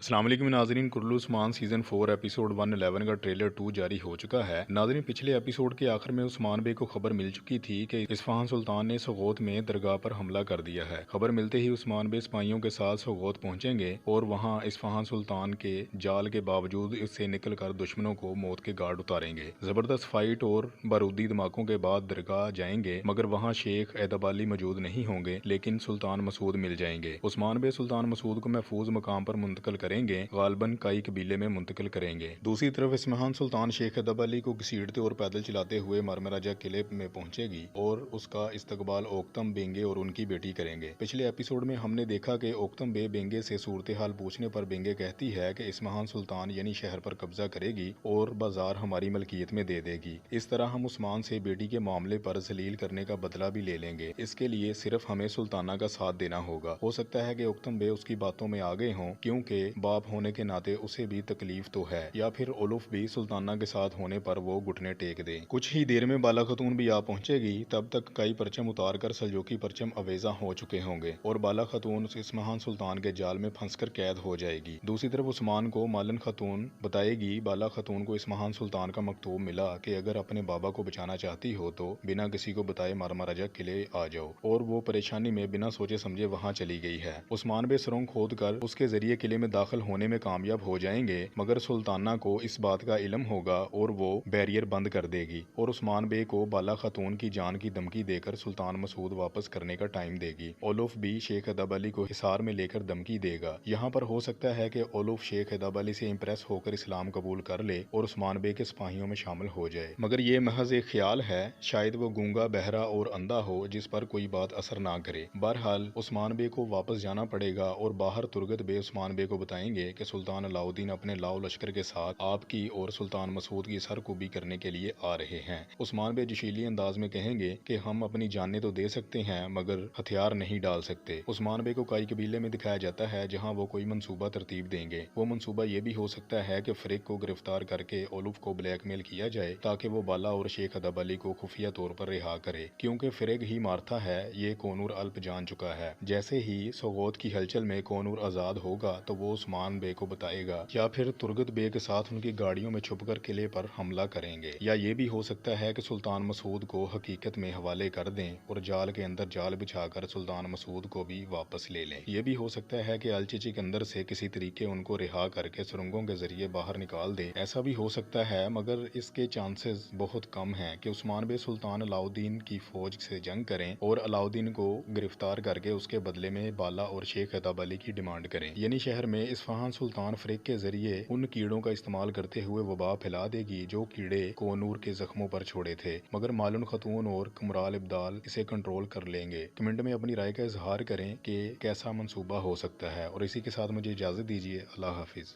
अस्सलाम वालेकुम नाज़रीन, कुर्रल उस्मान सीज़न 4 एपिसोड 111 का ट्रेलर 2 जारी हो चुका है। नाज़रीन, पिछले एपिसोड के आखिर में उस्मान बे को खबर मिल चुकी थी कि इस्फहान सुल्तान ने सोगोत में दरगाह पर हमला कर दिया है। खबर मिलते ही उस्मान बे सिपाहियों के साथ सोगोत पहुंचेंगे और वहां इस्फहान सुल्तान के जाल के बावजूद इससे निकल कर दुश्मनों को मौत के घाट उतारेंगे। जबरदस्त फाइट और बारूदी धमाकों के बाद दरगाह जाएंगे, मगर वहाँ शेख एदब अली मौजूद नहीं होंगे, लेकिन सुल्तान मसूद मिल जाएंगे। उस्मान बे सुल्तान मसूद को महफूज मकाम पर मुंतकिल करेंगे, गालबन कई कबीले में मुंतकिल करेंगे। दूसरी तरफ इस्फहान सुल्तान शेख एदब अली को घसीटते और पैदल चलाते हुए मरमराजा किले में पहुंचेगी और उसका इस्तकबाल ओक्तम बेंगे और उनकी बेटी करेंगे। पिछले एपिसोड में हमने देखा कि ओक्तम बे बेंगे से सूरत हाल पूछने पर बेंगे कहती है कि इस्फहान सुल्तान यानी शहर पर कब्जा करेगी और बाजार हमारी मलकियत में दे देगी। इस तरह हम उस्मान से बेटी के मामले पर जलील करने का बदला भी ले लेंगे। इसके लिए सिर्फ हमें सुल्ताना का साथ देना होगा। हो सकता है कि ओक्तम बे उसकी बातों में आ गए हों, क्योंकि बाप होने के नाते उसे भी तकलीफ तो है, या फिर उलुफ भी सुल्ताना के साथ होने पर वो घुटने टेक दे। कुछ ही देर में बाला खतून भी आ पहुंचेगी। तब तक कई परचम उतार कर सल्जूकी परचम अवेजा हो चुके होंगे और बाला खतून इस्फहान सुल्तान के जाल में फंसकर कैद हो जाएगी। दूसरी तरफ उस्मान को मालन खतून बताएगी बाला खतून को इस्फहान सुल्तान का मकतूब मिला कि अगर अपने बाबा को बचाना चाहती हो तो बिना किसी को बताए मरमराजा किले आ जाओ, और वो परेशानी में बिना सोचे समझे वहाँ चली गई है। उस्मान बे सुरंग खोद कर उसके जरिए किले में दाखिल होने में कामयाब हो जाएंगे, मगर सुल्ताना को इस बात का इल्म होगा और वो बैरियर बंद कर देगी और उस्मान बे को बाला खतून की जान की धमकी देकर सुल्तान मसूद वापस करने का टाइम देगी। ओलुफ भी शेख एदब अली को हिसार में लेकर धमकी देगा। यहाँ पर हो सकता है कि ओलुफ शेख एदब अली से इम्प्रेस होकर इस्लाम कबूल कर ले और उस्मान बे के सिपाहियों में शामिल हो जाए, मगर ये महज एक ख्याल है। शायद वो गूंगा, बहरा और अंधा हो जिस पर कोई बात असर ना करे। बहरहाल उस्मान बे को वापस जाना पड़ेगा और बाहर तुर्गत बे उस्मान बे को बताएंगे कि सुल्तान अलाउद्दीन अपने लाओ लश्कर के साथ आपकी और सुल्तान मसूद की सरकुबी करने के लिए आ रहे हैं। उस्मान बे जोशीली अंदाज में कहेंगे कि हम अपनी जानें तो दे सकते हैं, मगर हथियार नहीं डाल सकते। उस्मान बे को कई कबीले में दिखाया जाता है जहां वो कोई मंसूबा तरतीब देंगे। वो मंसूबा ये भी हो सकता है कि फरीक को गिरफ्तार करके ओलुफ को ब्लैकमेल किया जाए ताकि वो बाला और शेख एदब अली को खुफिया तौर पर रिहा करे, क्योंकि फरीक ही मारता है ये कोनूर अल्प जान चुका है। जैसे ही सोगोत की हलचल में कोनूर आजाद होगा तो वो उस्मान बे को बताएगा, या फिर तुर्गत बे के साथ उनकी गाड़ियों में छुपकर किले पर हमला करेंगे। या ये भी हो सकता है कि सुल्तान मसूद को हकीकत में हवाले कर दें और जाल के अंदर जाल बिछाकर सुल्तान मसूद को भी वापस ले लें। ये भी हो सकता है कि अलचिची के अंदर से किसी तरीके उनको रिहा करके सुरंगों के जरिए बाहर निकाल दे। ऐसा भी हो सकता है, मगर इसके चांसेस बहुत कम हैं कि उस्मान बे सुल्तान अलाउद्दीन की फौज से जंग करें और अलाउद्दीन को गिरफ्तार करके उसके बदले में बाला और शेख एदब अली की डिमांड करें। यानी शहर में इस्फहान सुल्तान फरीक के जरिए उन कीड़ों का इस्तेमाल करते हुए वबा फैला देगी जो कीड़े कोनूर के जख्मों पर छोड़े थे, मगर मालून खतून और कमराल इब्दाल इसे कंट्रोल कर लेंगे। कमेंट में अपनी राय का इजहार करें कि कैसा मंसूबा हो सकता है, और इसी के साथ मुझे इजाजत दीजिए। अल्लाह हाफिज।